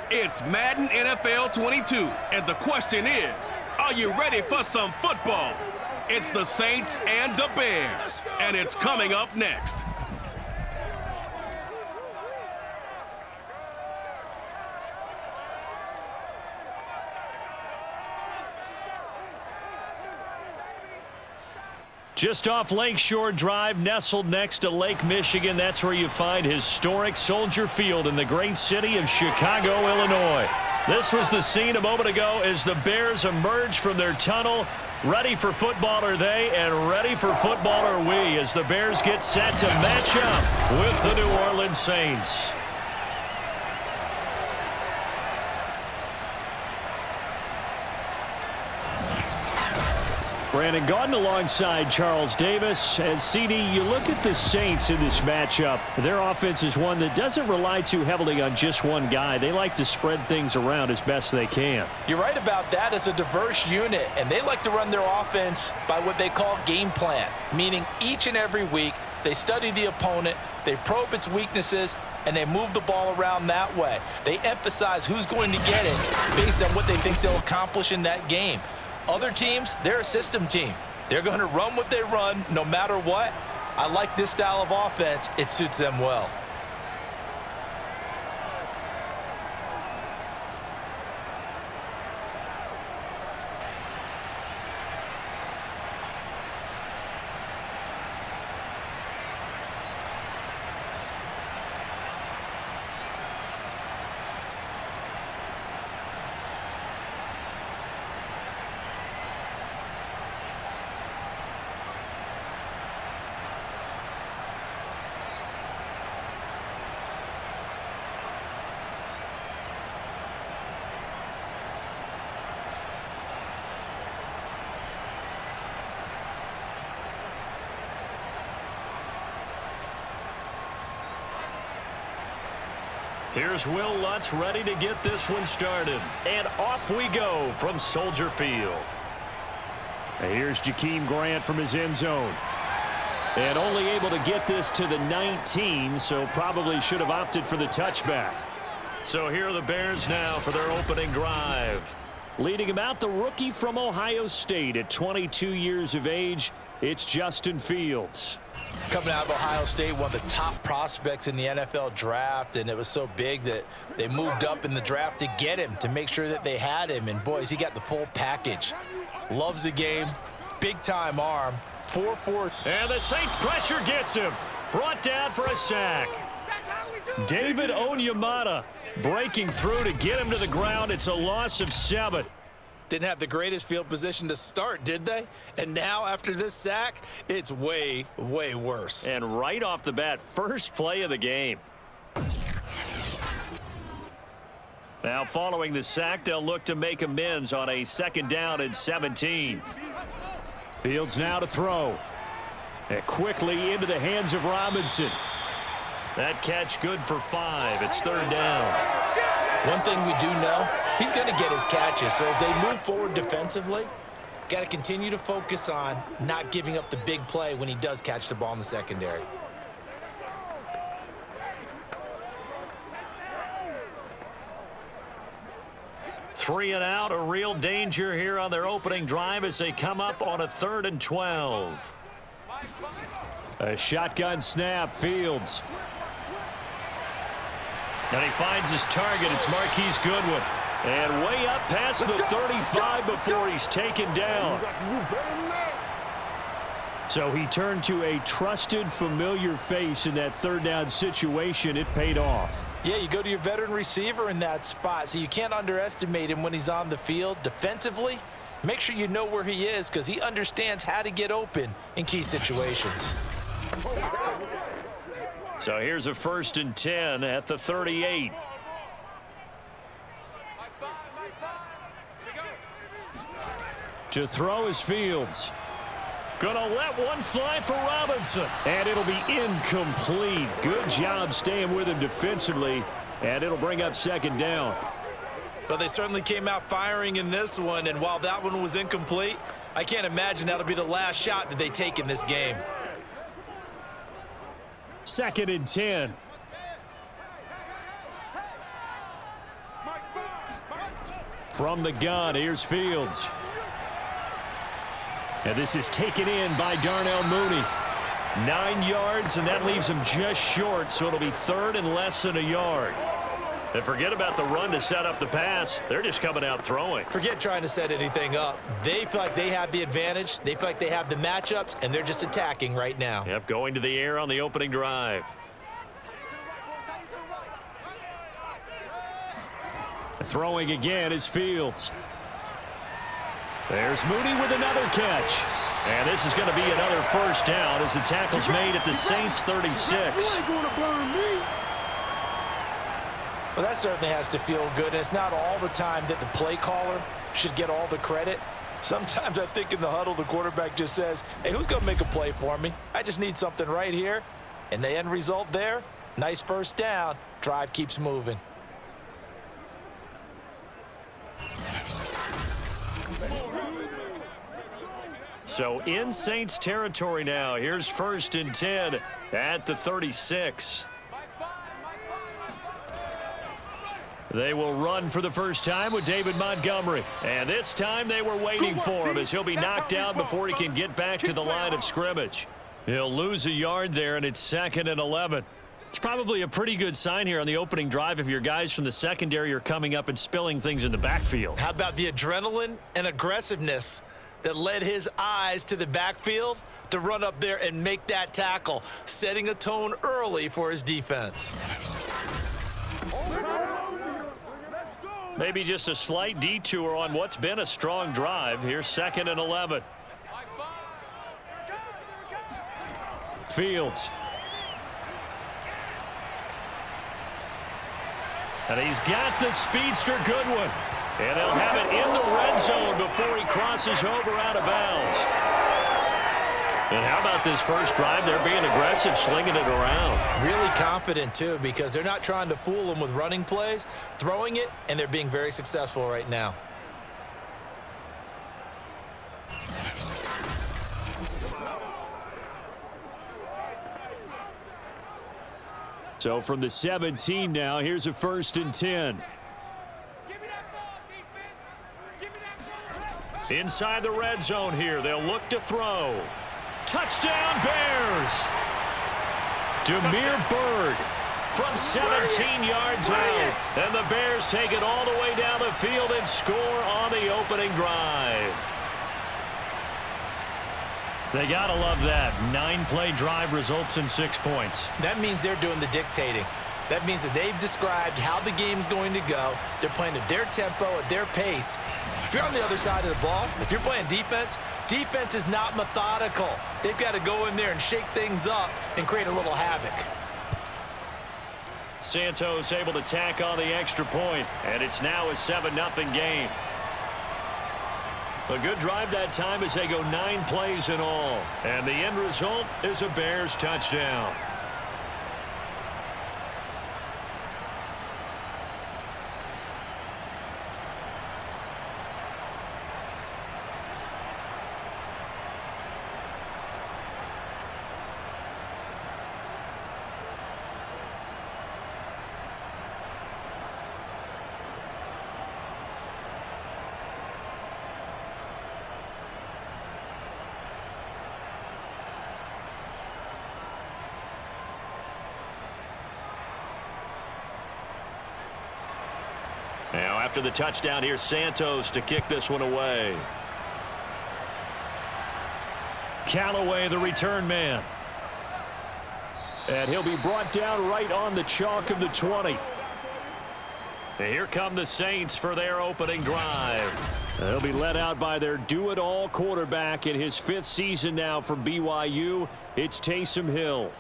It's Madden NFL 22, and the question is, are you ready for some football? It's the Saints and the Bears, and it's coming up next. Just off Lakeshore Drive, nestled next to Lake Michigan, that's where you find historic Soldier Field in the great city of Chicago, Illinois. This was the scene a moment ago as the Bears emerged from their tunnel. Ready for football are they, and ready for football are we as the Bears get set to match up with the New Orleans Saints. Brandon Gaudin alongside Charles Davis. And CD, you look at the Saints in this matchup. Their offense is one that doesn't rely too heavily on just one guy. They like to spread things around as best they can. You're right about that. It's a diverse unit, and they like to run their offense by what they call game plan, meaning each and every week they study the opponent, they probe its weaknesses, and they move the ball around that way. They emphasize who's going to get it based on what they think they'll accomplish in that game. Other teams, they're a system team. They're going to run what they run no matter what. I like this style of offense. It suits them well. Here's Will Lutz ready to get this one started. And off we go from Soldier Field. And here's Jakeem Grant from his end zone. And only able to get this to the 19, so probably should have opted for the touchback. So here are the Bears now for their opening drive. Leading him out, the rookie from Ohio State at 22 years of age, it's Justin Fields. Coming out of Ohio State, one of the top prospects in the NFL draft, and it was so big that they moved up in the draft to get him, to make sure that they had him. And boys, he got the full package. Loves the game, big-time arm, 4-4. And the Saints pressure gets him. Brought down for a sack. David Onyemata breaking through to get him to the ground. It's a loss of 7. Didn't have the greatest field position to start, did they? And now, after this sack, it's way, way worse. And right off the bat, first play of the game. Now, following the sack, they'll look to make amends on a 2nd down and 17. Fields now to throw. And quickly into the hands of Robinson. That catch good for 5. It's 3rd down. One thing we do know, he's going to get his catches. So as they move forward defensively, got to continue to focus on not giving up the big play when he does catch the ball in the secondary. Three and out, a real danger here on their opening drive as they come up on a 3rd and 12. A shotgun snap, Fields. And he finds his target. It's Marquise Goodwin. And way up past the 35 before he's taken down. So he turned to a trusted, familiar face in that 3rd down situation. It paid off. Yeah, you go to your veteran receiver in that spot, so you can't underestimate him when he's on the field. Defensively, make sure you know where he is because he understands how to get open in key situations. So here's a 1st and 10 at the 38. To throw is Fields. Gonna let one fly for Robinson. And it'll be incomplete. Good job staying with him defensively. And it'll bring up 2nd down. But they certainly came out firing in this one. And while that one was incomplete, I can't imagine that'll be the last shot that they take in this game. 2nd and 10. From the gun, here's Fields. And this is taken in by Darnell Mooney. 9 yards, and that leaves him just short, so it'll be third and less than a yard. And forget about the run to set up the pass. They're just coming out throwing. Forget trying to set anything up. They feel like they have the advantage. They feel like they have the matchups, and they're just attacking right now. Yep, going to the air on the opening drive. Throwing again is Fields. There's Mooney with another catch. And this is going to be another first down as the tackle's made at the Saints 36. Well, that certainly has to feel good. And it's not all the time that the play caller should get all the credit. Sometimes I think in the huddle, the quarterback just says, hey, who's going to make a play for me? I just need something right here. And the end result there, nice first down. Drive keeps moving. So in Saints territory now. Here's 1st and 10 at the 36. They will run for the first time with David Montgomery. And this time they were waiting for him as he'll be knocked down before he can get back to the line of scrimmage. He'll lose a yard there, and it's 2nd and 11. It's probably a pretty good sign here on the opening drive if your guys from the secondary are coming up and spilling things in the backfield. How about the adrenaline and aggressiveness that led his eyes to the backfield to run up there and make that tackle, setting a tone early for his defense. Maybe just a slight detour on what's been a strong drive. Here's 2nd and 11. Fields. And he's got the speedster Goodwin. And they'll have it in the red zone before he crosses over out of bounds. And how about this first drive? They're being aggressive, slinging it around. Really confident, too, because they're not trying to fool him with running plays, throwing it, and they're being very successful right now. So from the 17 now, here's a 1st and 10. Inside the red zone here, they'll look to throw. Touchdown Bears! Damiere Byrd from 17 yards out. And the Bears take it all the way down the field and score on the opening drive. They got to love that. 9-play drive results in 6 points. That means they're doing the dictating. That means that they've described how the game's going to go. They're playing at their tempo, at their pace. If you're on the other side of the ball, if you're playing defense, defense is not methodical. They've got to go in there and shake things up and create a little havoc. Santos able to tack on the extra point, and it's now a 7-0 game. A good drive that time as they go 9 plays in all. And the end result is a Bears touchdown. Now after the touchdown, here's Santos to kick this one away. Callaway, the return man. And he'll be brought down right on the chalk of the 20. And here come the Saints for their opening drive. They'll be led out by their do-it-all quarterback in his 5th season now for BYU. It's Taysom Hill.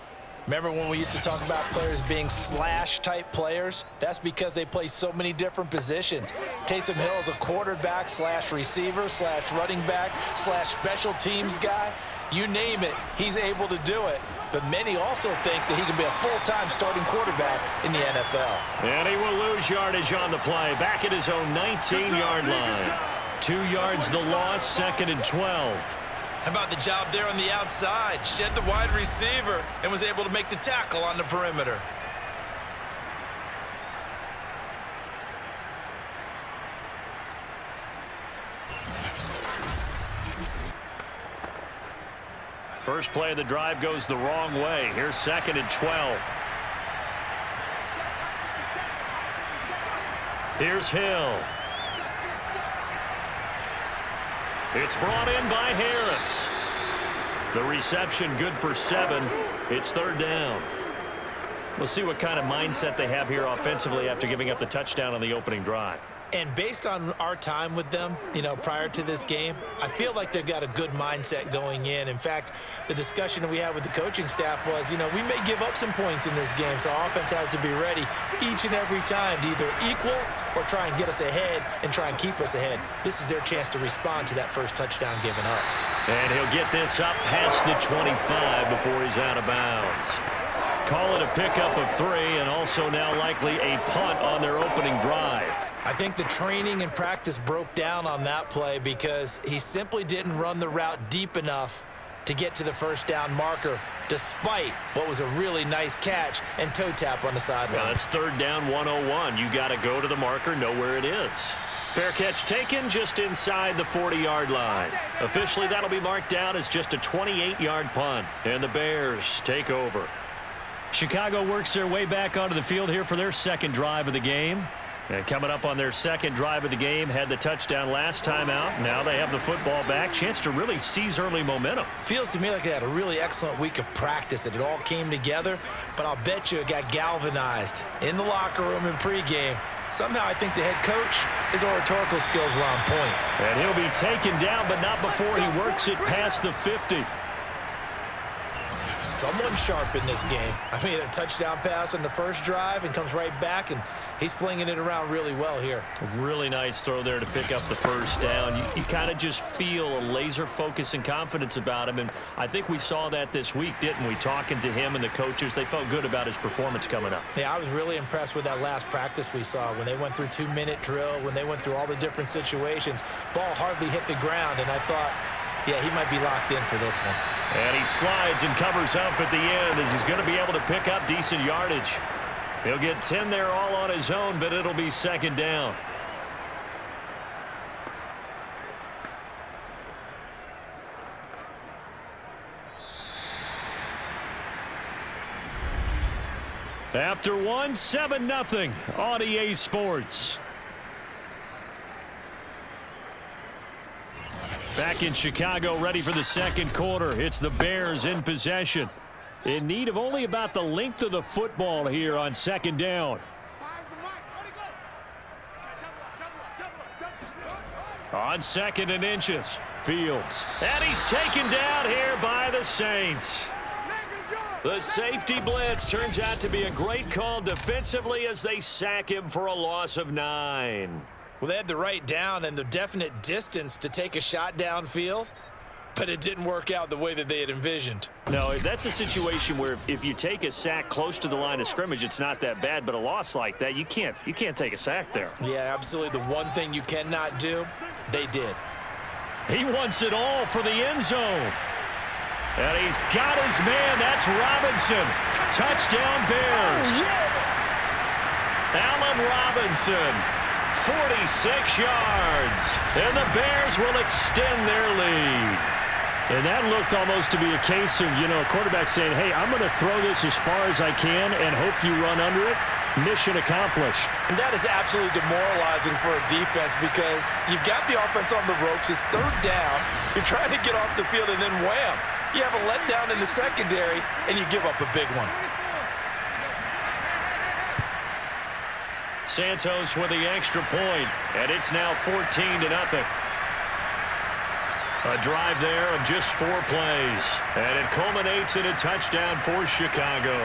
Remember when we used to talk about players being slash-type players? That's because they play so many different positions. Taysom Hill is a quarterback slash receiver slash running back slash special teams guy. You name it, he's able to do it. But many also think that he can be a full-time starting quarterback in the NFL. And he will lose yardage on the play. Back at his own 19-yard line. 2 yards the loss, 2nd and 12. How about the job there on the outside? Shed the wide receiver and was able to make the tackle on the perimeter. First play of the drive goes the wrong way. Here's 2nd and 12. Here's Hill. It's brought in by Harris. The reception good for 7. It's 3rd down. We'll see what kind of mindset they have here offensively after giving up the touchdown on the opening drive. And based on our time with them, prior to this game, I feel like they've got a good mindset going in. In fact, the discussion that we had with the coaching staff was, we may give up some points in this game, so our offense has to be ready each and every time to either equal or try and get us ahead and try and keep us ahead. This is their chance to respond to that first touchdown given up. And he'll get this up past the 25 before he's out of bounds. Call it a pickup of 3, and also now likely a punt on their opening drive. I think the training and practice broke down on that play because he simply didn't run the route deep enough to get to the first down marker, despite what was a really nice catch and toe tap on the sideline. Well, it's 3rd down 101. You got to go to the marker, know where it is. Fair catch taken just inside the 40-yard line. Officially, that'll be marked down as just a 28-yard punt, and the Bears take over. Chicago works their way back onto the field here for their 2nd drive of the game. And coming up on their 2nd drive of the game, had the touchdown last time out. Now they have the football back. Chance to really seize early momentum. Feels to me like they had a really excellent week of practice, that it all came together. But I'll bet you it got galvanized in the locker room in pregame. Somehow I think the head coach, his oratorical skills were on point. And he'll be taken down, but not before he works it past the 50. Someone sharp in this game. I mean, a touchdown pass on the first drive and comes right back, and he's flinging it around really well here. A really nice throw there to pick up the first down. You kind of just feel a laser focus and confidence about him, and I think we saw that this week, didn't we? Talking to him and the coaches, they felt good about his performance coming up. Yeah, I was really impressed with that last practice we saw when they went through 2-minute drill, when they went through all the different situations. Ball hardly hit the ground, and I thought, yeah, he might be locked in for this one. And he slides and covers up at the end as he's going to be able to pick up decent yardage. He'll get 10 there all on his own, but it'll be 2nd down. After 1, 7-0 on EA Sports. Back in Chicago, ready for the 2nd quarter. It's the Bears in possession. In need of only about the length of the football here on 2nd down. On 2nd and inches, Fields. And he's taken down here by the Saints. The safety blitz turns out to be a great call defensively as they sack him for a loss of 9. Well, they had the right down and the definite distance to take a shot downfield, but it didn't work out the way that they had envisioned. No, that's a situation where if you take a sack close to the line of scrimmage, it's not that bad, but a loss like that, you can't take a sack there. Yeah, absolutely. The one thing you cannot do, they did. He wants it all for the end zone. And he's got his man. That's Robinson. Touchdown Bears. Allen Robinson. 46 yards, and the Bears will extend their lead. And that looked almost to be a case of, a quarterback saying, hey, I'm going to throw this as far as I can and hope you run under it. Mission accomplished. And that is absolutely demoralizing for a defense because you've got the offense on the ropes. It's 3rd down. You're trying to get off the field, and then wham, you have a letdown in the secondary, and you give up a big one. Santos with the extra point, and it's now 14-0. A drive there of just 4 plays, and it culminates in a touchdown for Chicago.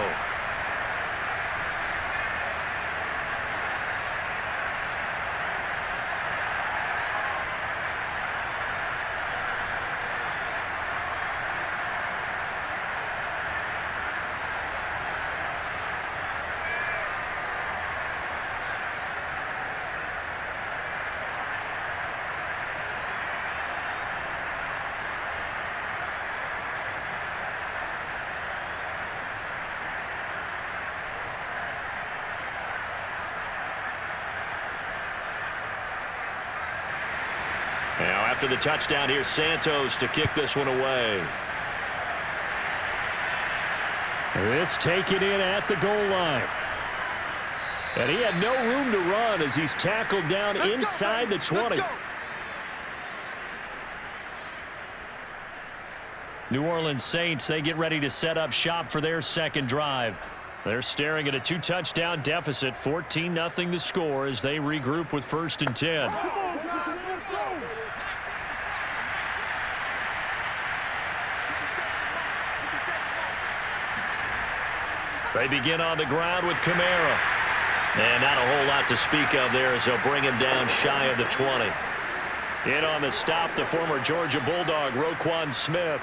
Now, after the touchdown, here's Santos to kick this one away. This taken in at the goal line. And he had no room to run as he's tackled down inside the 20. New Orleans Saints, they get ready to set up shop for their second drive. They're staring at a 2-touchdown deficit, 14-0 the score as they regroup with 1st and 10. They begin on the ground with Kamara. And not a whole lot to speak of there as they'll bring him down shy of the 20. In on the stop, the former Georgia Bulldog, Roquan Smith.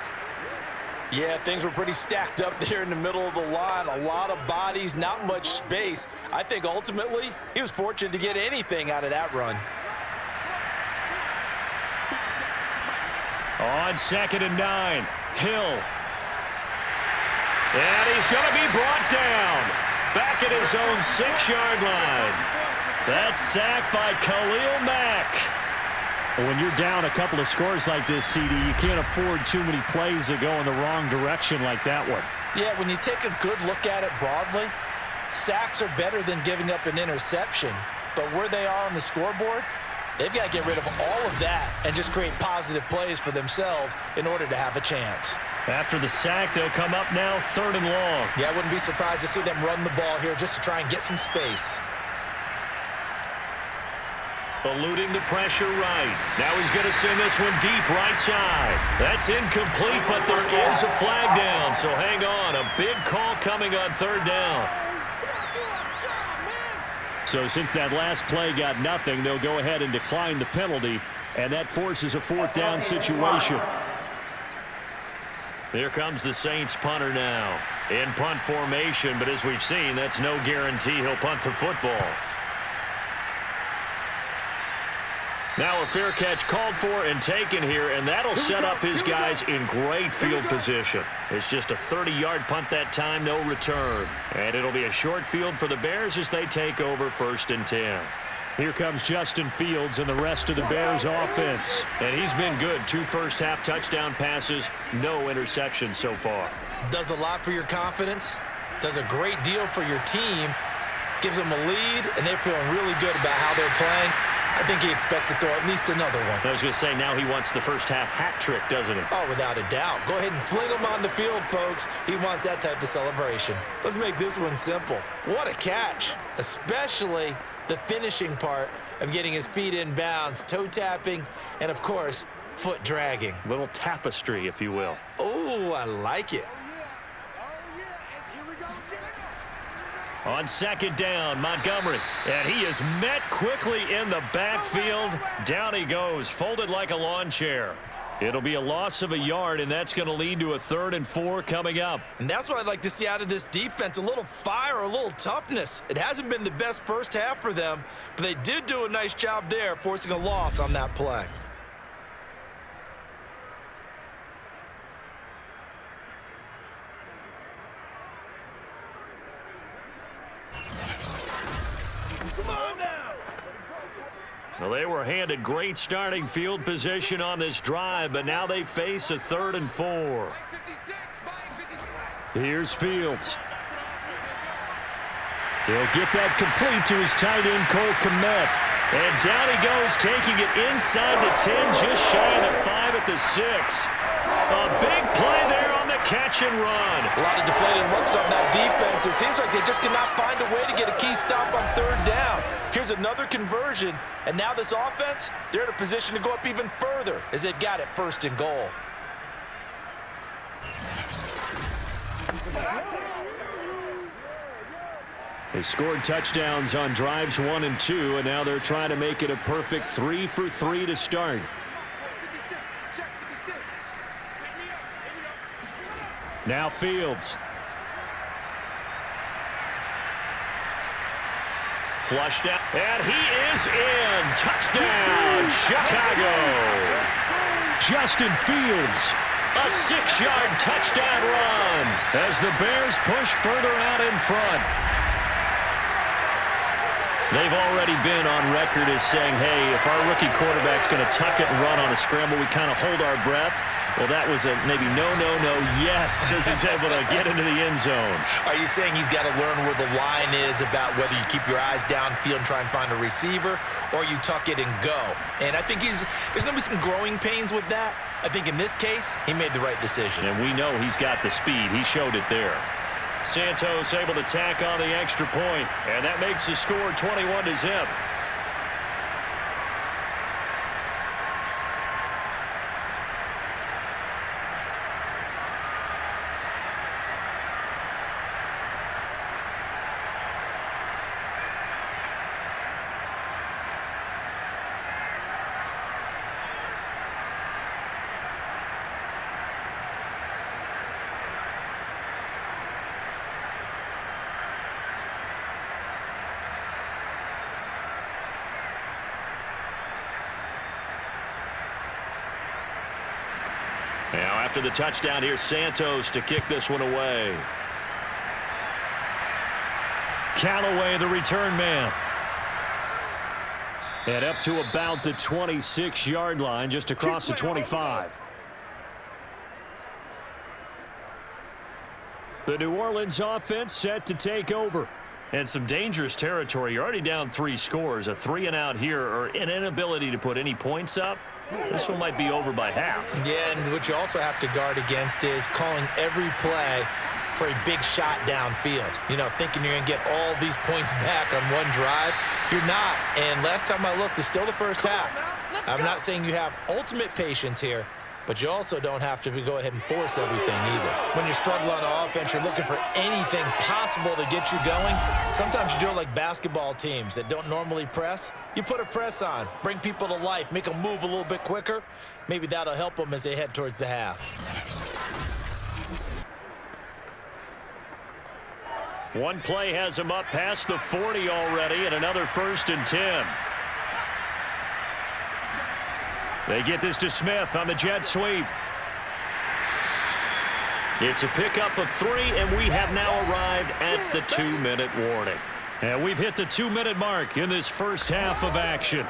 Yeah, things were pretty stacked up there in the middle of the line. A lot of bodies, not much space. I think ultimately he was fortunate to get anything out of that run. On 2nd and 9, Hill. And he's going to be brought down. Back at his own 6-yard line. That's sacked by Khalil Mack. When you're down a couple of scores like this, CD, you can't afford too many plays that go in the wrong direction like that one. Yeah, when you take a good look at it broadly, sacks are better than giving up an interception. But where they are on the scoreboard, they've got to get rid of all of that and just create positive plays for themselves in order to have a chance. After the sack, they'll come up now 3rd and long. Yeah, I wouldn't be surprised to see them run the ball here just to try and get some space. Eluding the pressure right. Now he's going to send this one deep right side. That's incomplete, but there is a flag down, so hang on. A big call coming on 3rd down. So since that last play got nothing, they'll go ahead and decline the penalty, and that forces a 4th down situation. Here comes the Saints punter now. In punt formation, but as we've seen, that's no guarantee he'll punt the football. Now a fair catch called for and taken here, and that'll set up his guys in great field position. It's just a 30-yard punt that time, no return. And it'll be a short field for the Bears as they take over 1st and 10. Here comes Justin Fields and the rest of the Bears offense. And he's been good. 2 first-half touchdown passes, no interceptions so far. Does a lot for your confidence, does a great deal for your team, gives them a lead, and they're feeling really good about how they're playing. I think he expects to throw at least another one. I was going to say, now he wants the first-half hat trick, doesn't he? Oh, without a doubt. Go ahead and fling him on the field, folks. He wants that type of celebration. Let's make this one simple. What a catch, especially the finishing part of getting his feet in bounds, toe tapping, and of course, foot dragging. Little tapestry, if you will. Oh, I like it. On 2nd down, Montgomery. And he is met quickly in the backfield. Down he goes, folded like a lawn chair. It'll be a loss of a yard, and that's going to lead to a 3rd and 4 coming up. And that's what I'd like to see out of this defense, a little fire, a little toughness. It hasn't been the best first half for them, but they did do a nice job there, forcing a loss on that play. Well, they were handed great starting field position on this drive, but now they face a 3rd and 4. Here's Fields. He'll get that complete to his tight end, Cole Kmet. And down he goes, taking it inside the 10, just shy of the 5 at the 6. A big play there on the catch and run. A lot of deflated looks on that defense. It seems like they just cannot find a way to get a key stop on 3rd down. Here's another conversion, and now this offense, they're in a position to go up even further as they've got it 1st and goal. They scored touchdowns on drives 1 and 2, and now they're trying to make it a perfect 3 for 3 to start. Now Fields. Flushed out, and he is in. Touchdown, Chicago. Justin Fields, a 6-yard touchdown run as the Bears push further out in front. They've already been on record as saying, hey, if our rookie quarterback's going to tuck it and run on a scramble, we kind of hold our breath. Well, that was a maybe no, yes, as he's able to get into the end zone. Are you saying he's got to learn where the line is about whether you keep your eyes downfield and try and find a receiver, or you tuck it and go? And I think there's going to be some growing pains with that. I think in this case, he made the right decision. And we know he's got the speed. He showed it there. Santos able to tack on the extra point, and that makes the score 21-0. Now after the touchdown, here's Santos to kick this one away. Callaway, the return man. And up to about the 26-yard line, just across the 25. The New Orleans offense set to take over. And some dangerous territory. You're already down 3 scores. A 3-and-out here, or an inability to put any points up. This one might be over by half. Yeah, and what you also have to guard against is calling every play for a big shot downfield. You know, thinking you're going to get all these points back on one drive. You're not. And last time I looked, it's still the first half. I'm not saying you have ultimate patience here, but you also don't have to go ahead and force everything either. When you're struggling on offense, you're looking for anything possible to get you going. Sometimes you do it like basketball teams that don't normally press. You put a press on, bring people to life, make them move a little bit quicker. Maybe that'll help them as they head towards the half. One play has him up past the 40 already, and another 1st and 10. They get this to Smith on the jet sweep. It's a pickup of 3, and we have now arrived at the 2-minute warning. And we've hit the 2-minute mark in this first half of action.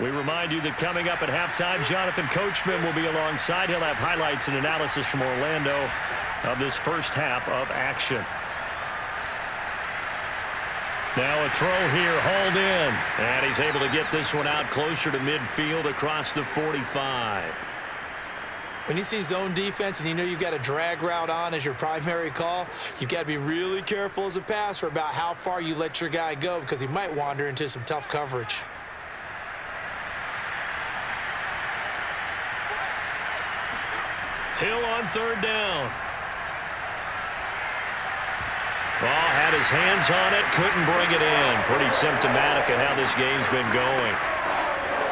We remind you that coming up at halftime, Jonathan Coachman will be alongside. He'll have highlights and analysis from Orlando of this first half of action. Now a throw here, hauled in. And he's able to get this one out closer to midfield across the 45. When you see zone defense and you know you've got a drag route on as your primary call, you've got to be really careful as a passer about how far you let your guy go, because he might wander into some tough coverage. Hill on 3rd down. Ball had his hands on it, couldn't bring it in. Pretty symptomatic of how this game's been going.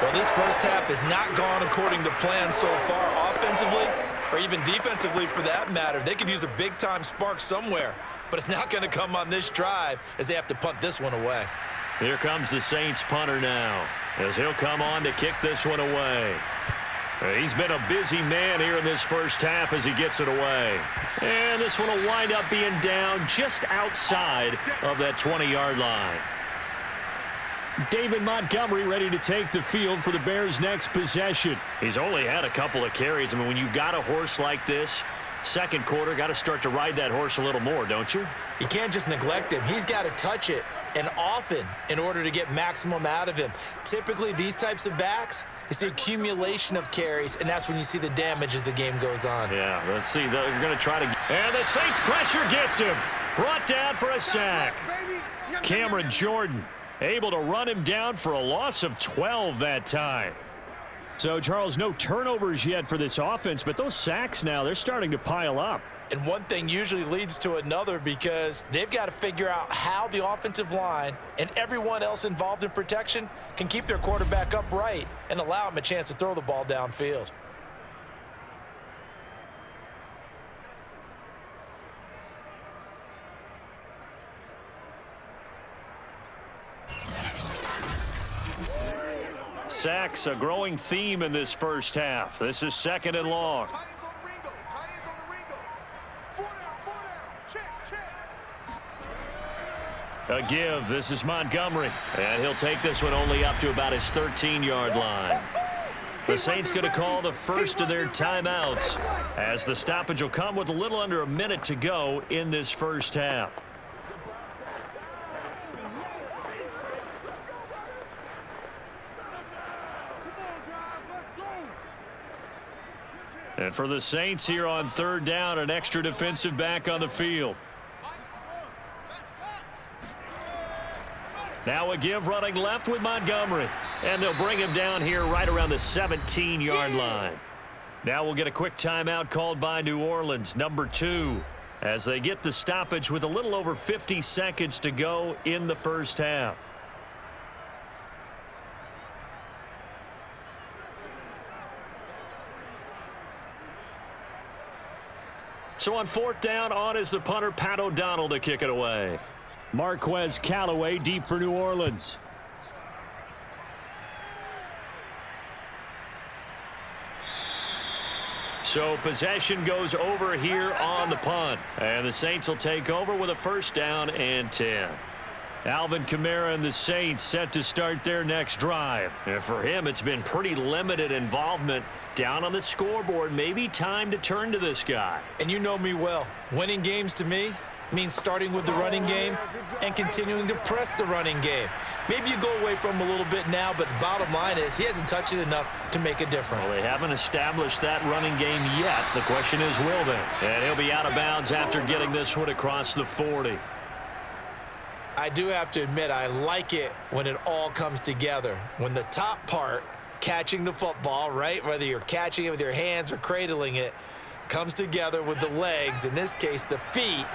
Well, this first half has not gone according to plan so far offensively, or even defensively for that matter. They could use a big-time spark somewhere, but it's not going to come on this drive as they have to punt this one away. Here comes the Saints punter now, as he'll come on to kick this one away. He's been a busy man here in this first half as he gets it away. And this one will wind up being down just outside of that 20-yard line. David Montgomery ready to take the field for the Bears' next possession. He's only had a couple of carries. I mean, when you've got a horse like this, second quarter, got to start to ride that horse a little more, don't you? You can't just neglect him. He's got to touch it, and often, in order to get maximum out of him. Typically, these types of backs, it's the accumulation of carries, and that's when you see the damage as the game goes on. Yeah, let's see. They're going to try to... And the Saints pressure gets him. Brought down for a sack. Cameron Jordan able to run him down for a loss of 12 that time. So, Charles, no turnovers yet for this offense, but those sacks now, they're starting to pile up. And one thing usually leads to another, because they've got to figure out how the offensive line and everyone else involved in protection can keep their quarterback upright and allow him a chance to throw the ball downfield. sacks, a growing theme in this first half. This is 2nd and long. A give. This is Montgomery. And he'll take this one only up to about his 13-yard line. The Saints going to call the first of their timeouts, as the stoppage will come with a little under a minute to go in this first half. And for the Saints here on 3rd down, an extra defensive back on the field. Now a give running left with Montgomery. And they'll bring him down here right around the 17-yard line. Now we'll get a quick timeout called by New Orleans, number 2, as they get the stoppage with a little over 50 seconds to go in the first half. So on 4th down, on is the punter, Pat O'Donnell, to kick it away. Marquez Callaway deep for New Orleans. So possession goes over here on the punt. And the Saints will take over with a 1st down and 10. Alvin Kamara and the Saints set to start their next drive. And for him, it's been pretty limited involvement down on the scoreboard. Maybe time to turn to this guy. And you know me well. Winning games to me means starting with the running game and continuing to press the running game. Maybe you go away from him a little bit now, but the bottom line is he hasn't touched it enough to make a difference. Well, they haven't established that running game yet. The question is, will they? And he'll be out of bounds after getting this one across the 40. I do have to admit, I like it when it all comes together. When the top part, catching the football, right, whether you're catching it with your hands or cradling it, comes together with the legs, in this case the feet,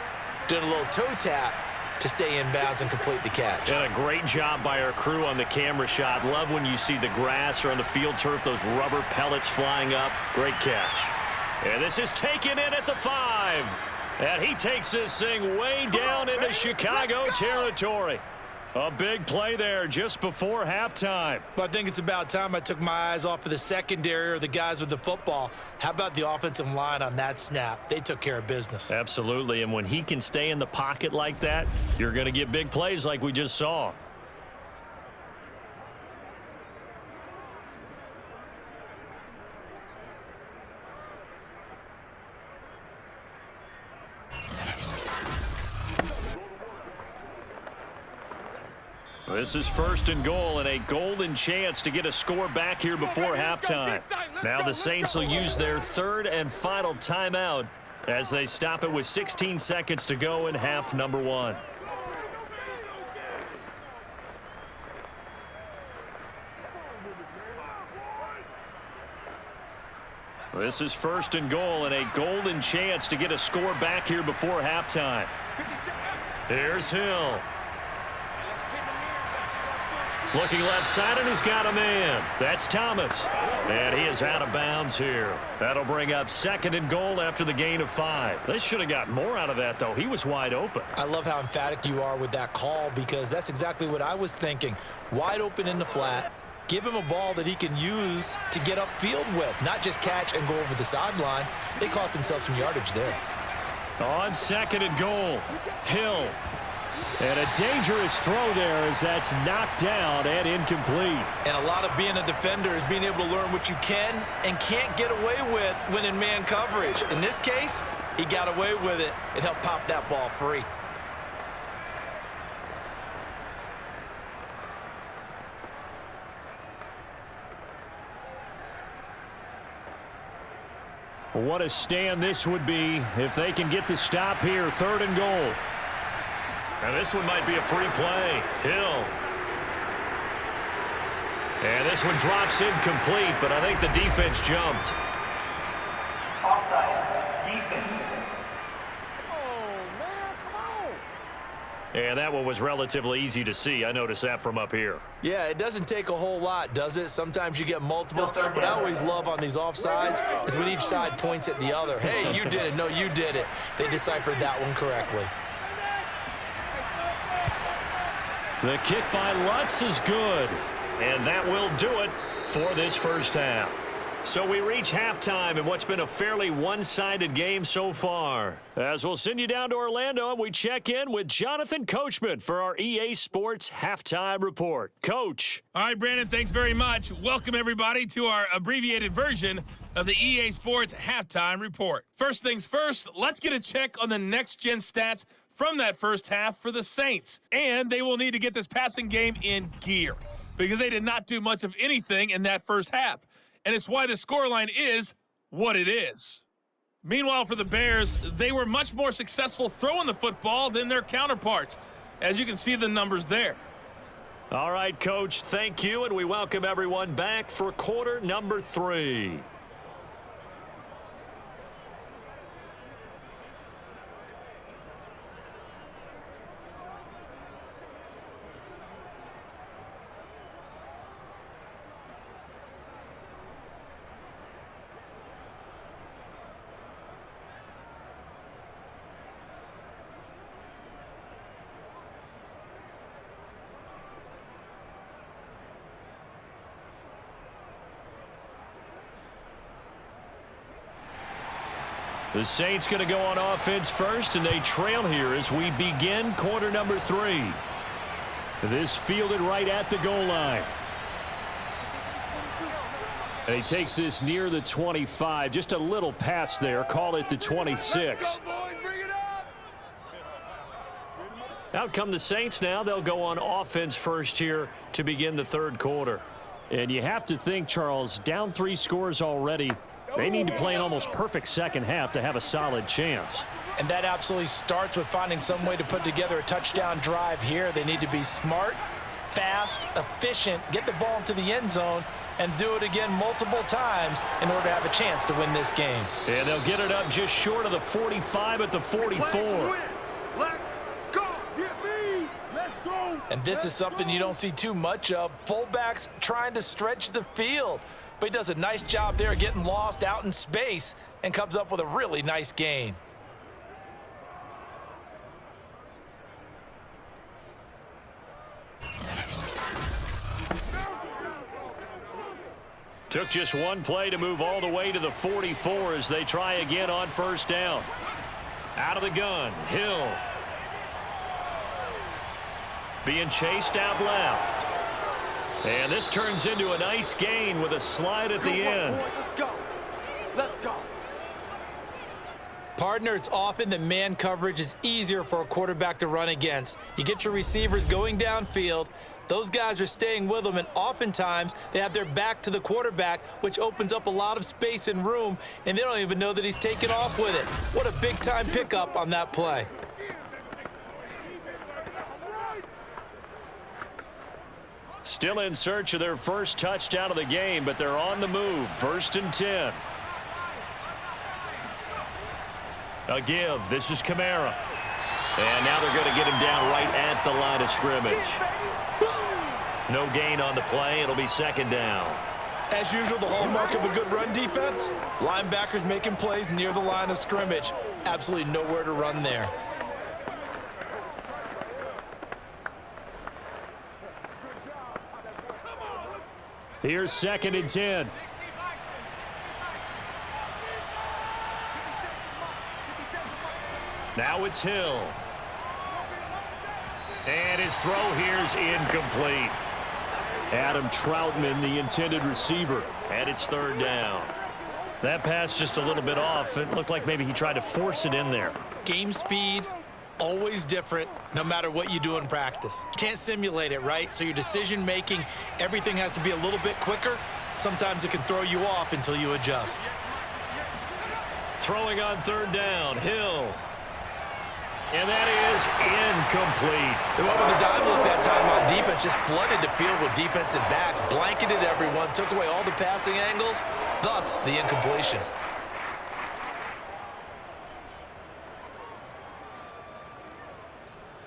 doing a little toe tap to stay in bounds and complete the catch. And a great job by our crew on the camera shot. Love when you see the grass or on the field turf, those rubber pellets flying up. Great catch. And this is taken in at the 5. And he takes this thing way down into Chicago territory. A big play there just before halftime. But I think it's about time I took my eyes off of the secondary or the guys with the football. How about the offensive line on that snap? They took care of business. Absolutely, and when he can stay in the pocket like that, you're going to get big plays like we just saw. This is 1st and goal and a golden chance to get a score back here before halftime. Now the Saints will use their 3rd and final timeout as they stop it with 16 seconds to go in half number 1. This is 1st and goal and a golden chance to get a score back here before halftime. Here's Hill. Looking left side, and he's got a man. That's Thomas. And he is out of bounds here. That'll bring up 2nd and goal after the gain of 5. They should have got more out of that, though. He was wide open. I love how emphatic you are with that call, because that's exactly what I was thinking. Wide open in the flat. Give him a ball that he can use to get upfield with, not just catch and go over the sideline. They cost themselves some yardage there. On 2nd and goal, Hill. And a dangerous throw there as that's knocked down and incomplete. And a lot of being a defender is being able to learn what you can and can't get away with when in man coverage. In this case, he got away with it and helped pop that ball free. What a stand this would be if they can get the stop here. 3rd and goal. And this one might be a free play. Hill. And this one drops incomplete, but I think the defense jumped. Offside. Defense. And that one was relatively easy to see. I noticed that from up here. Yeah, it doesn't take a whole lot, does it? Sometimes you get multiples. What I always love on these offsides is when each side points at the other. Hey, you did it. No, you did it. They deciphered that one correctly. The kick by Lutz is good. And that will do it for this first half. So we reach halftime in what's been a fairly one-sided game so far. As we'll send you down to Orlando, and we check in with Jonathan Coachman for our EA Sports Halftime Report. Coach. All right, Brandon, thanks very much. Welcome, everybody, to our abbreviated version of the EA Sports Halftime Report. First things first, let's get a check on the next-gen stats from that first half for the Saints. And they will need to get this passing game in gear because they did not do much of anything in that first half. And it's why the scoreline is what it is. Meanwhile, for the Bears, they were much more successful throwing the football than their counterparts, as you can see the numbers there. All right, Coach, thank you, and we welcome everyone back for quarter number 3. The Saints going to go on offense first, and they trail here as we begin quarter number 3. This fielded right at the goal line. And he takes this near the 25. Just a little pass there. Call it the 26. Out come the Saints now. They'll go on offense first here to begin the third quarter. And you have to think, Charles, down 3 scores already. They need to play an almost perfect second half to have a solid chance. And that absolutely starts with finding some way to put together a touchdown drive here. They need to be smart, fast, efficient, get the ball into the end zone, and do it again multiple times in order to have a chance to win this game. And they'll get it up just short of the 45 at the 44. And this is something you don't see too much of. Fullbacks trying to stretch the field. But he does a nice job there getting lost out in space and comes up with a really nice gain. Took just one play to move all the way to the 44 as they try again on first down. Out of the gun, Hill. Being chased out left. And this turns into a nice gain with a slide at the end. Let's go. Let's go. Partner, it's often that man coverage is easier for a quarterback to run against. You get your receivers going downfield. Those guys are staying with them, and oftentimes they have their back to the quarterback, which opens up a lot of space and room, and they don't even know that he's taken off with it. What a big-time pickup on that play. Still in search of their first touchdown of the game, but they're on the move. 1st and 10. A give. This is Kamara. And now they're going to get him down right at the line of scrimmage. No gain on the play. It'll be 2nd down. As usual, the hallmark of a good run defense, linebackers making plays near the line of scrimmage. Absolutely nowhere to run there. Here's 2nd and 10. Now it's Hill. And his throw here's incomplete. Adam Troutman, the intended receiver, and it's 3rd down. That pass just a little bit off. It looked like maybe he tried to force it in there. Game speed, always different, no matter what you do in practice. Can't simulate it, right? So your decision-making, everything has to be a little bit quicker. Sometimes it can throw you off until you adjust. Throwing on 3rd down, Hill. And that is incomplete. They went with the dime look that time on defense, just flooded the field with defensive backs, blanketed everyone, took away all the passing angles, thus the incompletion.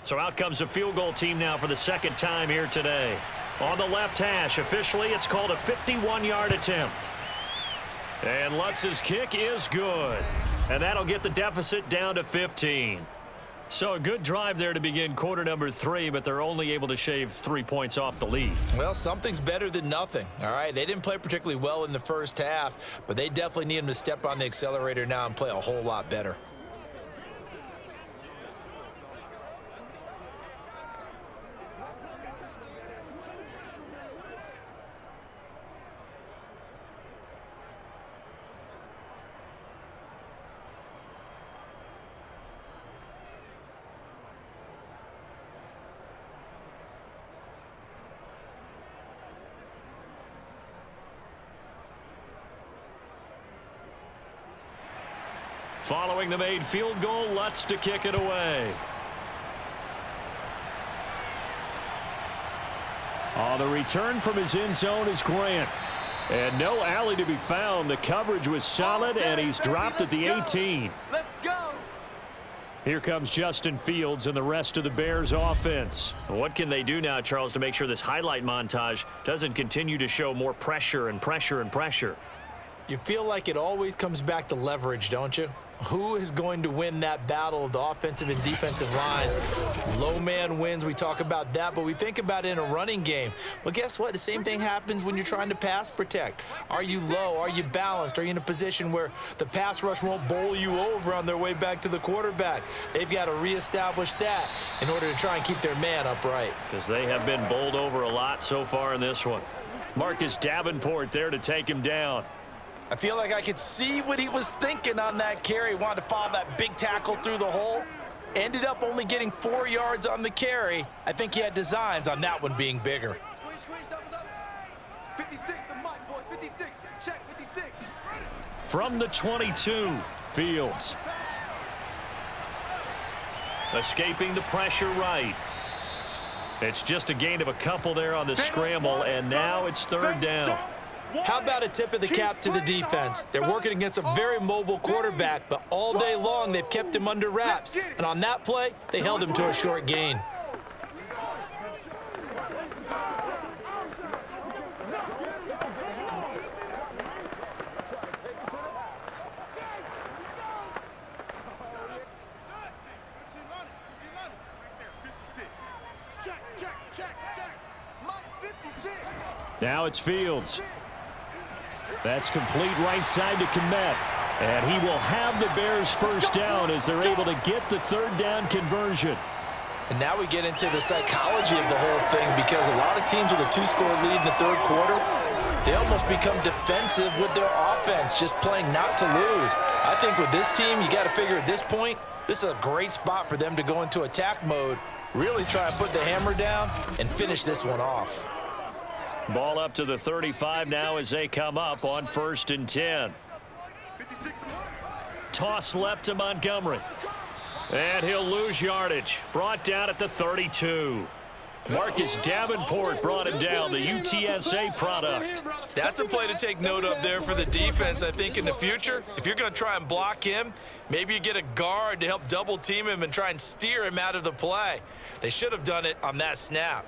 So out comes a field goal team now for the 2nd time here today. On the left hash, officially it's called a 51-yard attempt. And Lutz's kick is good. And that'll get the deficit down to 15. So a good drive there to begin quarter number 3, but they're only able to shave 3 points off the lead. Well, something's better than nothing, all right? They didn't play particularly well in the first half, but they definitely need them to step on the accelerator now and play a whole lot better. Following the made field goal, Lutz to kick it away. On the return from his end zone is Grant. And no alley to be found. The coverage was solid, and he's dropped at the 18. Let's go. Here comes Justin Fields and the rest of the Bears offense. What can they do now, Charles, to make sure this highlight montage doesn't continue to show more pressure and pressure and pressure? You feel like it always comes back to leverage, don't you? Who is going to win that battle of the offensive and defensive lines? Low man wins. We talk about that, but we think about it in a running game. Well, guess what? The same thing happens when you're trying to pass protect. Are you low? Are you balanced? Are you in a position where the pass rush won't bowl you over on their way back to the quarterback? They've got to reestablish that in order to try and keep their man upright. Because they have been bowled over a lot so far in this one. Marcus Davenport there to take him down. I feel like I could see what he was thinking on that carry. Wanted to follow that big tackle through the hole. Ended up only getting 4 yards on the carry. I think he had designs on that one being bigger. Squeeze, double, double. 56, the mic, boys. 56. Check, 56. From the 22, Fields. Escaping the pressure right. It's just a gain of a couple there on the scramble, and now it's third down. How about a tip of the cap to the defense? They're working against a very mobile quarterback, but all day long they've kept him under wraps. And on that play, they held him to a short gain. Now it's Fields. That's complete right side to Kmet. And he will have the Bears first down as they're able to get the third down conversion. And now we get into the psychology of the whole thing, because a lot of teams with a 2-score lead in the third quarter, they almost become defensive with their offense, just playing not to lose. I think with this team, you got to figure at this point, this is a great spot for them to go into attack mode, really try and put the hammer down and finish this one off. Ball up to the 35 now as they come up on 1st and 10. Toss left to Montgomery. And he'll lose yardage. Brought down at the 32. Marcus Davenport brought him down, the UTSA product. That's a play to take note of there for the defense, I think, in the future. If you're going to try and block him, maybe you get a guard to help double team him and try and steer him out of the play. They should have done it on that snap.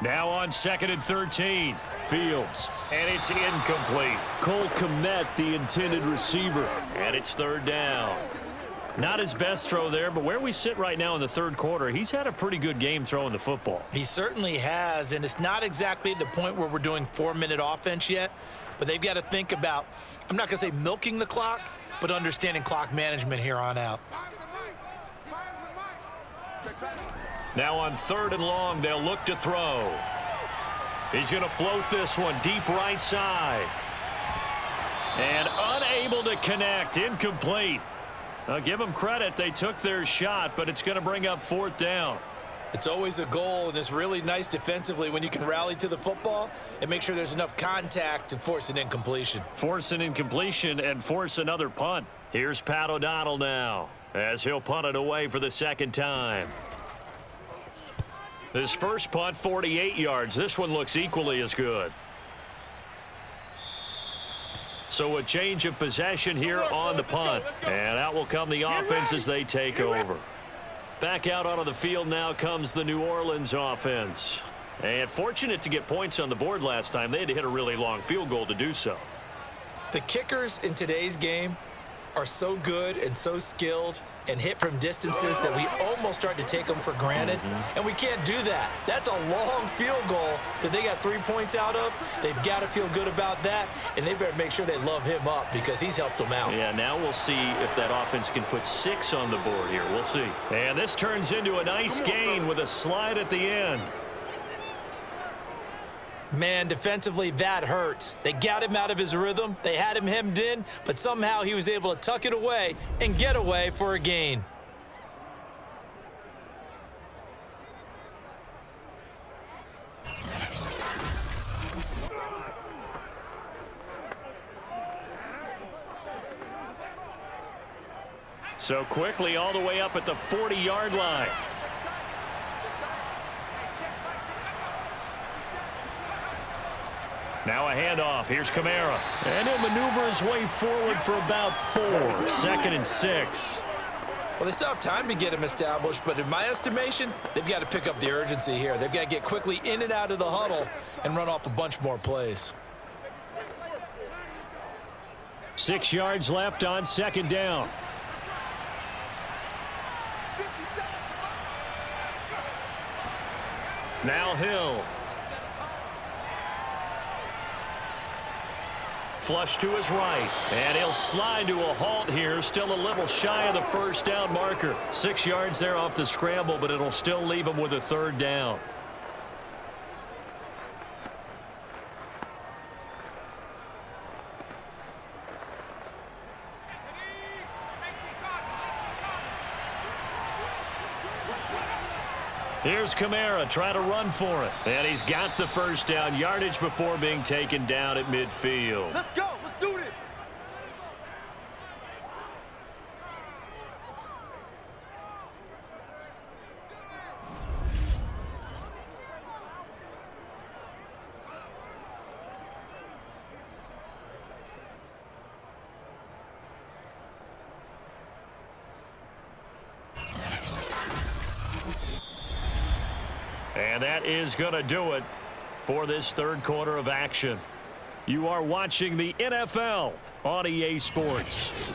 Now on 2nd and 13, Fields, and it's incomplete. Cole Kmet, the intended receiver, and it's third down. Not his best throw there, but where we sit right now in the third quarter, he's had a pretty good game throwing the football. He certainly has, and it's not exactly at the point where we're doing 4-minute offense yet, but they've got to think about, I'm not going to say milking the clock, but understanding clock management here on out. Now on 3rd and long, they'll look to throw. He's going to float this one deep right side. And unable to connect, incomplete. I'll give them credit, they took their shot, but it's going to bring up 4th down. It's always a goal, and it's really nice defensively when you can rally to the football and make sure there's enough contact to force an incompletion. Force an incompletion and force another punt. Here's Pat O'Donnell now, as he'll punt it away for the 2nd time. His first punt, 48 yards. This one looks equally as good. So a change of possession here on the punt. And out will come the offense as they take over. Back out onto the field now comes the New Orleans offense. And fortunate to get points on the board last time. They had to hit a really long field goal to do so. The kickers in today's game are so good and so skilled and hit from distances that we almost start to take them for granted. And we can't do that. That's a long field goal that they got 3 points out of. They've got to feel good about that, and they better make sure they love him up because he's helped them out. Yeah, now we'll see if that offense can put 6 on the board here. We'll see. And this turns into a nice gain with a slide at the end. Man, defensively, that hurts. They got him out of his rhythm. They had him hemmed in, but somehow he was able to tuck it away and get away for a gain. So quickly all the way up at the 40-yard line. Now a handoff. Here's Kamara. And he'll maneuver his way forward for about 4. 2nd and 6. Well, they still have time to get him established, but in my estimation, they've got to pick up the urgency here. They've got to get quickly in and out of the huddle and run off a bunch more plays. 6 yards left on 2nd down. Now Hill. Flush to his right, and he'll slide to a halt here, still a little shy of the first down marker. 6 yards there off the scramble, but it'll still leave him with a 3rd down. Here's Kamara trying to run for it. And he's got the first down yardage before being taken down at midfield. Let's go. Let's do this. And that is going to do it for this 3rd quarter of action. You are watching the NFL on EA Sports.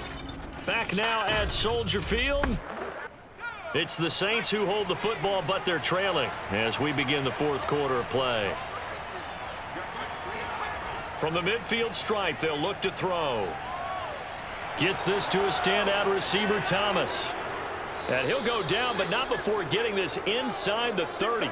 Back now at Soldier Field. It's the Saints who hold the football, but they're trailing as we begin the 4th quarter of play. From the midfield stripe, they'll look to throw. Gets this to a standout receiver, Thomas. And he'll go down, but not before getting this inside the 30.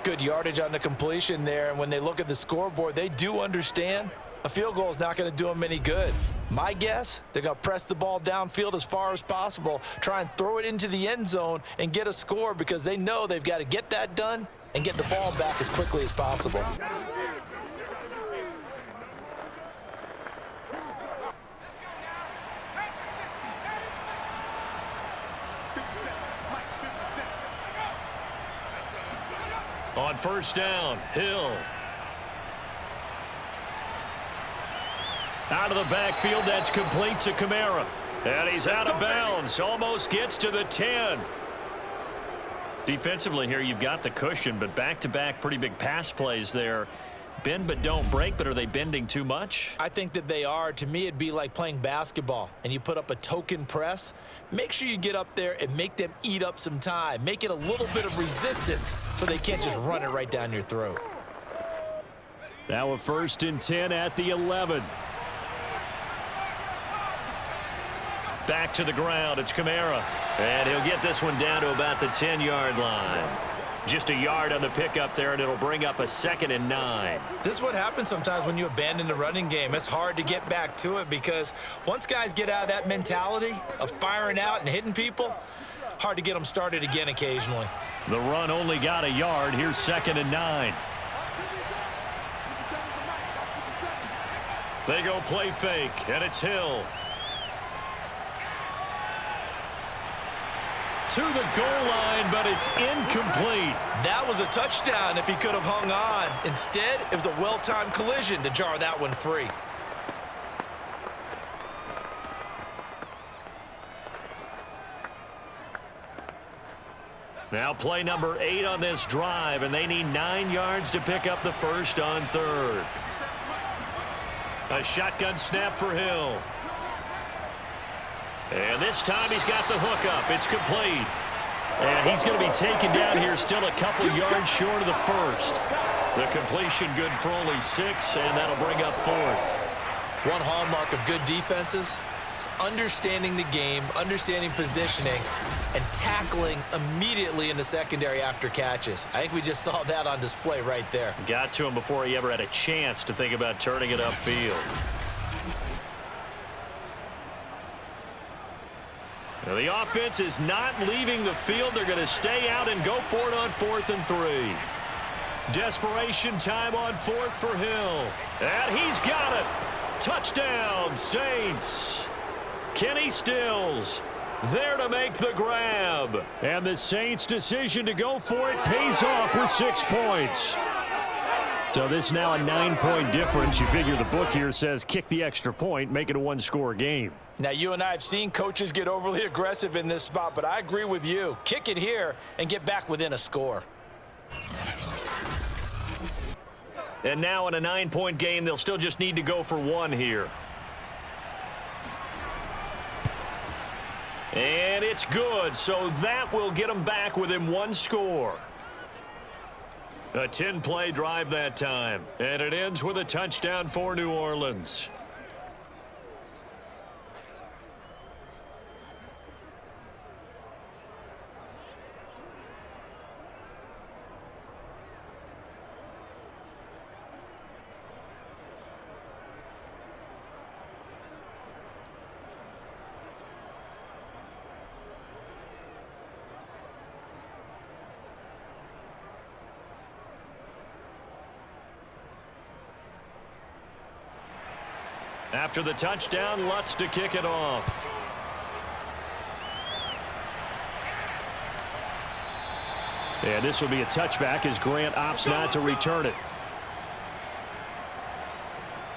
Good yardage on the completion there, and when they look at the scoreboard, they do understand a field goal is not going to do them any good. My guess, they're going to press the ball downfield as far as possible, try and throw it into the end zone and get a score because they know they've got to get that done and get the ball back as quickly as possible. On first down, Hill. Out of the backfield, that's complete to Kamara. And he's out of bounds, almost gets to the 10. Defensively here, you've got the cushion, but back-to-back pretty big pass plays there. Bend but don't break, but are they bending too much? I think that they are. To me, it'd be like playing basketball, and you put up a token press. Make sure you get up there and make them eat up some time. Make it a little bit of resistance so they can't just run it right down your throat. Now a 1st and 10 at the 11. Back to the ground, it's Kamara. And he'll get this one down to about the 10-yard line. Just a yard on the pickup there, and it'll bring up a 2nd and 9. This is what happens sometimes when you abandon the running game. It's hard to get back to it because once guys get out of that mentality of firing out and hitting people, hard to get them started again occasionally. The run only got a yard. Here's 2nd and 9. They go play fake, and it's Hill. To the goal line, but it's incomplete. That was a touchdown if he could have hung on. Instead, it was a well-timed collision to jar that one free. Now play number 8 on this drive, and they need 9 yards to pick up the first on third. A shotgun snap for Hill. And this time he's got the hookup. It's complete. And he's going to be taken down here, still a couple yards short of the first. The completion good for only 6, and that'll bring up fourth. One hallmark of good defenses is understanding the game, understanding positioning, and tackling immediately in the secondary after catches. I think we just saw that on display right there. Got to him before he ever had a chance to think about turning it upfield. Now the offense is not leaving the field. They're going to stay out and go for it on 4th and 3. Desperation time on 4th for Hill. And he's got it. Touchdown, Saints. Kenny Stills there to make the grab. And the Saints' decision to go for it pays off with 6 points. So this now a 9-point difference. You figure the book here says kick the extra point, make it a 1-score game. Now, you and I have seen coaches get overly aggressive in this spot, but I agree with you. Kick it here and get back within a score. And now in a 9-point game, they'll still just need to go for 1 here. And it's good, so that will get them back within 1 score. A 10-play drive that time, and it ends with a touchdown for New Orleans. After the touchdown, Lutz to kick it off. And this will be a touchback as Grant opts not to return it.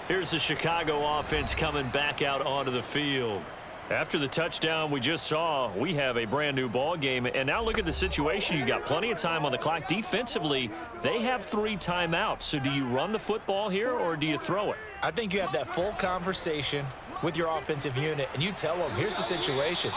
Here's the Chicago offense coming back out onto the field. After the touchdown we just saw, we have a brand new ball game. And now look at the situation. You got plenty of time on the clock. Defensively, they have 3 timeouts. So do you run the football here or do you throw it? I think you have that full conversation with your offensive unit, and you tell them, here's the situation.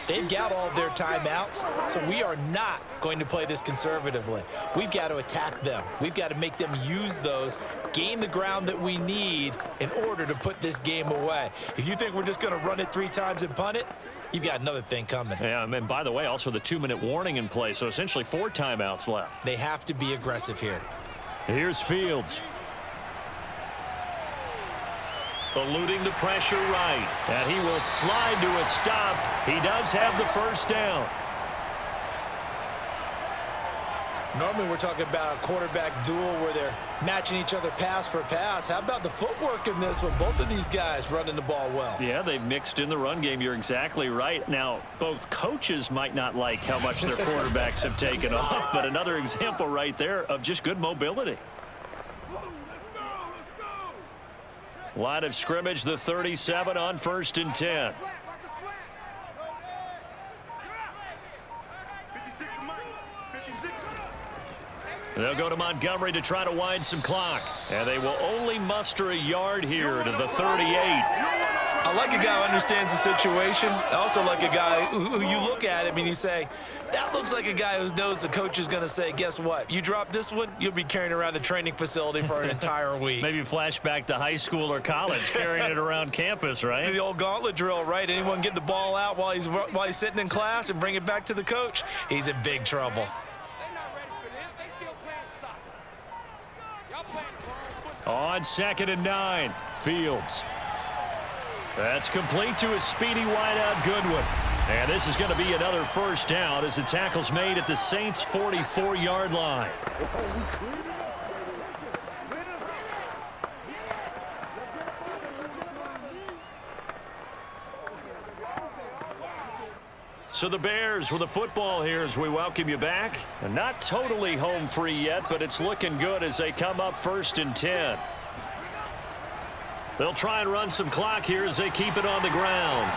They've got all their timeouts, so we are not going to play this conservatively. We've got to attack them. We've got to make them use those, gain the ground that we need in order to put this game away. If you think we're just going to run it 3 times and punt it, you've got another thing coming. Yeah, and by the way, also the 2-minute warning in play, so essentially 4 timeouts left. They have to be aggressive here. Here's Fields. Eluding the pressure right. And he will slide to a stop. He does have the first down. Normally we're talking about a quarterback duel where they're matching each other pass for pass. How about the footwork in this one? Both of these guys running the ball well. Yeah, they've mixed in the run game. You're exactly right. Now, both coaches might not like how much their quarterbacks have taken off, but another example right there of just good mobility. Line of scrimmage, the 37 on 1st and 10. They'll go to Montgomery to try to wind some clock. And they will only muster a yard here to the 38. I like a guy who understands the situation. I also like a guy who you look at him and you say, that looks like a guy who knows the coach is going to say, guess what? You drop this one, you'll be carrying around a training facility for an entire week. Maybe flashback to high school or college, carrying it around campus, right? The old gauntlet drill, right? Anyone get the ball out while he's sitting in class and bring it back to the coach, he's in big trouble. On 2nd and 9, Fields. That's complete to a speedy wideout Goodwin. And this is going to be another first down as the tackle's made at the Saints' 44-yard line. So the Bears with the football here as we welcome you back. And not totally home free yet, but it's looking good as they come up 1st and 10. They'll try and run some clock here as they keep it on the ground.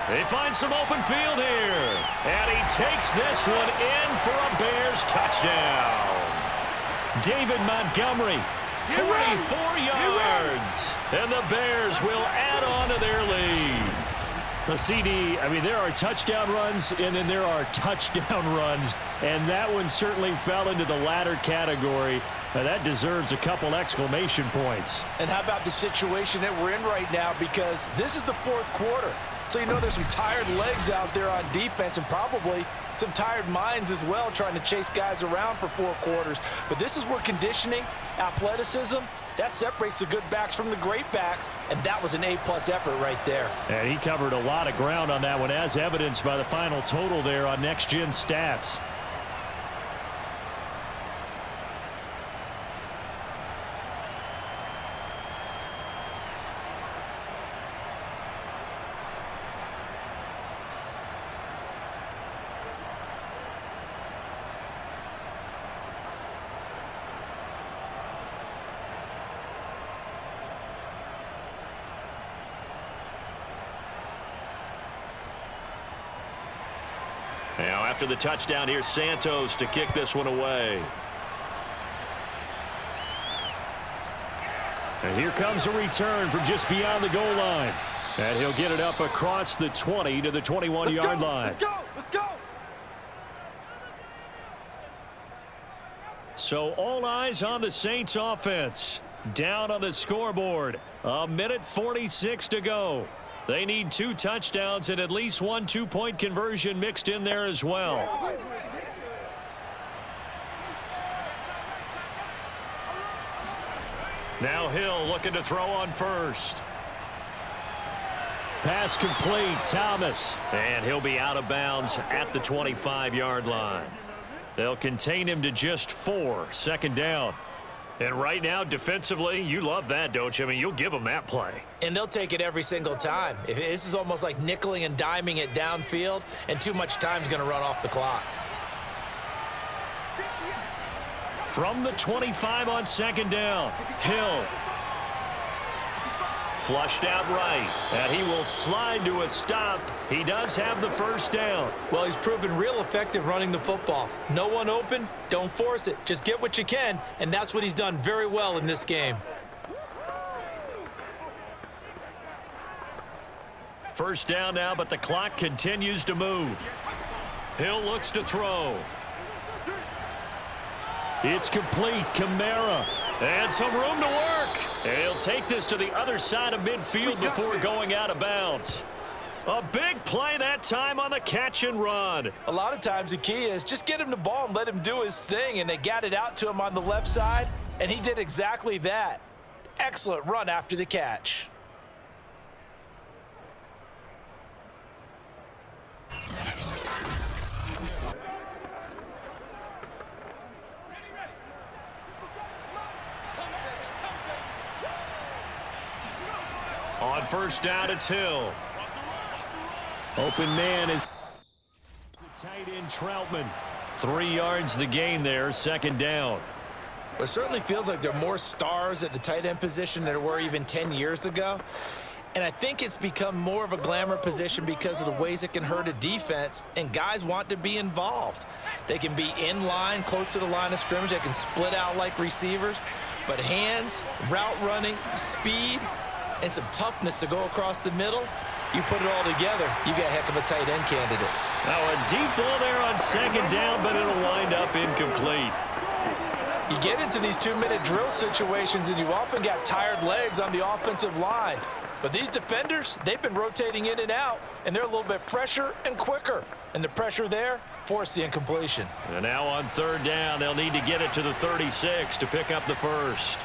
They find some open field here. And he takes this one in for a Bears touchdown. David Montgomery, 44 yards. And the Bears will add on to their lead. The CD, I mean, there are touchdown runs, and then there are touchdown runs. And that one certainly fell into the latter category. Now, that deserves a couple exclamation points. And how about the situation that we're in right now? Because this is the fourth quarter. So you know there's some tired legs out there on defense and probably some tired minds as well trying to chase guys around for 4 quarters. But this is where conditioning, athleticism, that separates the good backs from the great backs, and that was an A-plus effort right there. And he covered a lot of ground on that one, as evidenced by the final total there on Next Gen Stats. Now, after the touchdown, here's Santos to kick this one away. And here comes a return from just beyond the goal line. And he'll get it up across the 20 to the 21-yard line. Let's go! Let's go! So all eyes on the Saints offense. Down on the scoreboard. 1:46 to go. They need 2 touchdowns and at least 1 2-point conversion mixed in there as well. Now Hill looking to throw on first. Pass complete, Thomas. And he'll be out of bounds at the 25-yard line. They'll contain him to just 4, second down. And right now, defensively, you love that, don't you? I mean, you'll give them that play. And they'll take it every single time. This is almost like nickeling and diming it downfield, and too much time's going to run off the clock. From the 25 on second down, Hill. Flushed out right, and he will slide to a stop. He does have the first down. Well, he's proven real effective running the football. No one open, don't force it. Just get what you can, and that's what he's done very well in this game. First down now, but the clock continues to move. Hill looks to throw. It's complete. Kamara. And some room to work. And he'll take this to the other side of midfield before going out of bounds. A big play that time on the catch and run. A lot of times the key is just get him the ball and let him do his thing, and they got it out to him on the left side, and he did exactly that. Excellent run after the catch. On first down, it's Hill. Open man is the tight end Troutman. 3 yards the gain there, second down. It certainly feels like there are more stars at the tight end position than there were even 10 years ago. And I think it's become more of a glamour position because of the ways it can hurt a defense, and guys want to be involved. They can be in line, close to the line of scrimmage. They can split out like receivers. But hands, route running, speed, and some toughness to go across the middle, you put it all together, you got a heck of a tight end candidate. Now a deep ball there on second down, but it'll wind up incomplete. You get into these 2-minute drill situations, and you often got tired legs on the offensive line. But these defenders, they've been rotating in and out, and they're a little bit fresher and quicker. And the pressure there forced the incompletion. And now on third down, they'll need to get it to the 36 to pick up the first.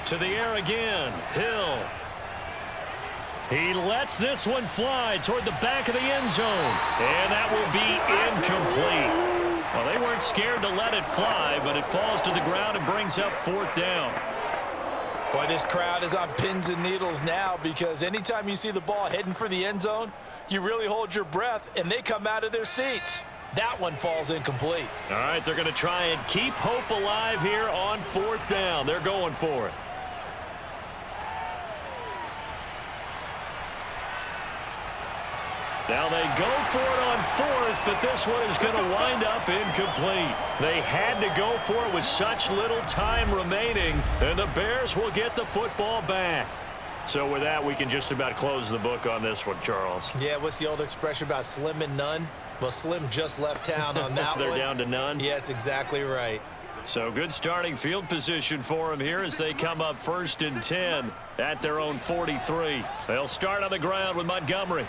To the air again, Hill. He lets this one fly toward the back of the end zone. And that will be incomplete. Well, they weren't scared to let it fly, but it falls to the ground and brings up fourth down. Boy, this crowd is on pins and needles now, because anytime you see the ball heading for the end zone, you really hold your breath, and they come out of their seats. That one falls incomplete. All right, they're going to try and keep hope alive here on fourth down. They're going for it. Now they go for it on fourth, but this one is going to wind up incomplete. They had to go for it with such little time remaining, and the Bears will get the football back. So with that, we can just about close the book on this one, Charles. Yeah, what's the old expression about slim and none? Well, Slim just left town on that one. They're down to none? Yes, exactly right. So good starting field position for them here as they come up 1st and 10 at their own 43. They'll start on the ground with Montgomery.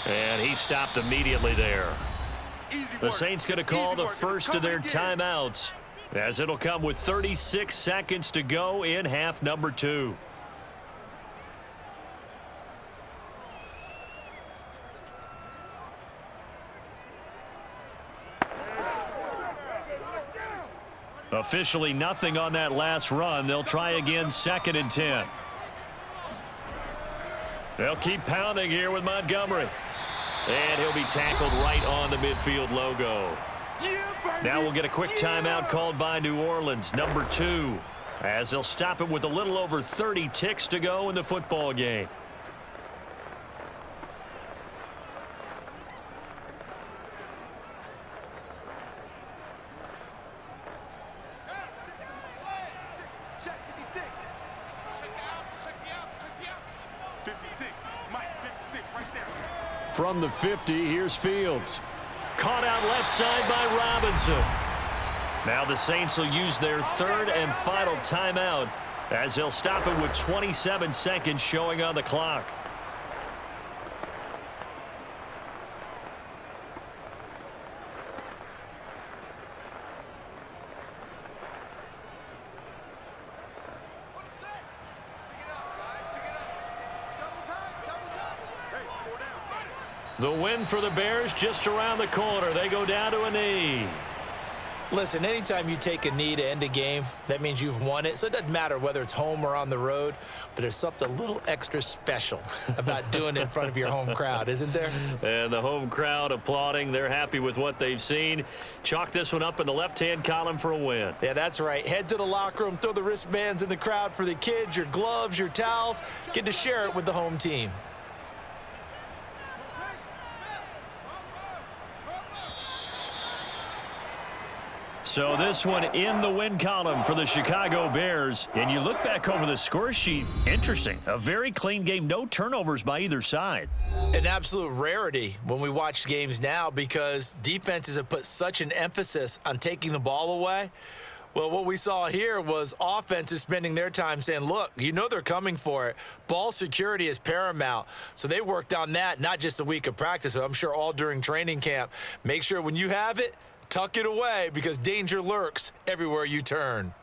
And he stopped immediately there. The Saints going to call the first of their timeouts as it'll come with 36 seconds to go in half number 2. Officially nothing on that last run. They'll try again 2nd and 10. They'll keep pounding here with Montgomery. And he'll be tackled right on the midfield logo. Now we'll get a quick timeout called by New Orleans, number 2, as they'll stop it with a little over 30 ticks to go in the football game. From the 50, here's Fields. Caught out left side by Robinson. Now the Saints will use their 3rd and final timeout as they'll stop it with 27 seconds showing on the clock. The win for the Bears just around the corner. They go down to a knee. Listen, anytime you take a knee to end a game, that means you've won it. So it doesn't matter whether it's home or on the road, but there's something a little extra special about doing it in front of your home crowd, isn't there? And the home crowd applauding. They're happy with what they've seen. Chalk this one up in the left-hand column for a win. Yeah, that's right. Head to the locker room, throw the wristbands in the crowd for the kids, your gloves, your towels. Get to share it with the home team. So this one in the win column for the Chicago Bears. And you look back over the score sheet, interesting. A very clean game, no turnovers by either side. An absolute rarity when we watch games now because defenses have put such an emphasis on taking the ball away. Well, what we saw here was offenses spending their time saying, look, you know they're coming for it. Ball security is paramount. So they worked on that, not just a week of practice, but I'm sure all during training camp. Make sure when you have it, tuck it away because danger lurks everywhere you turn.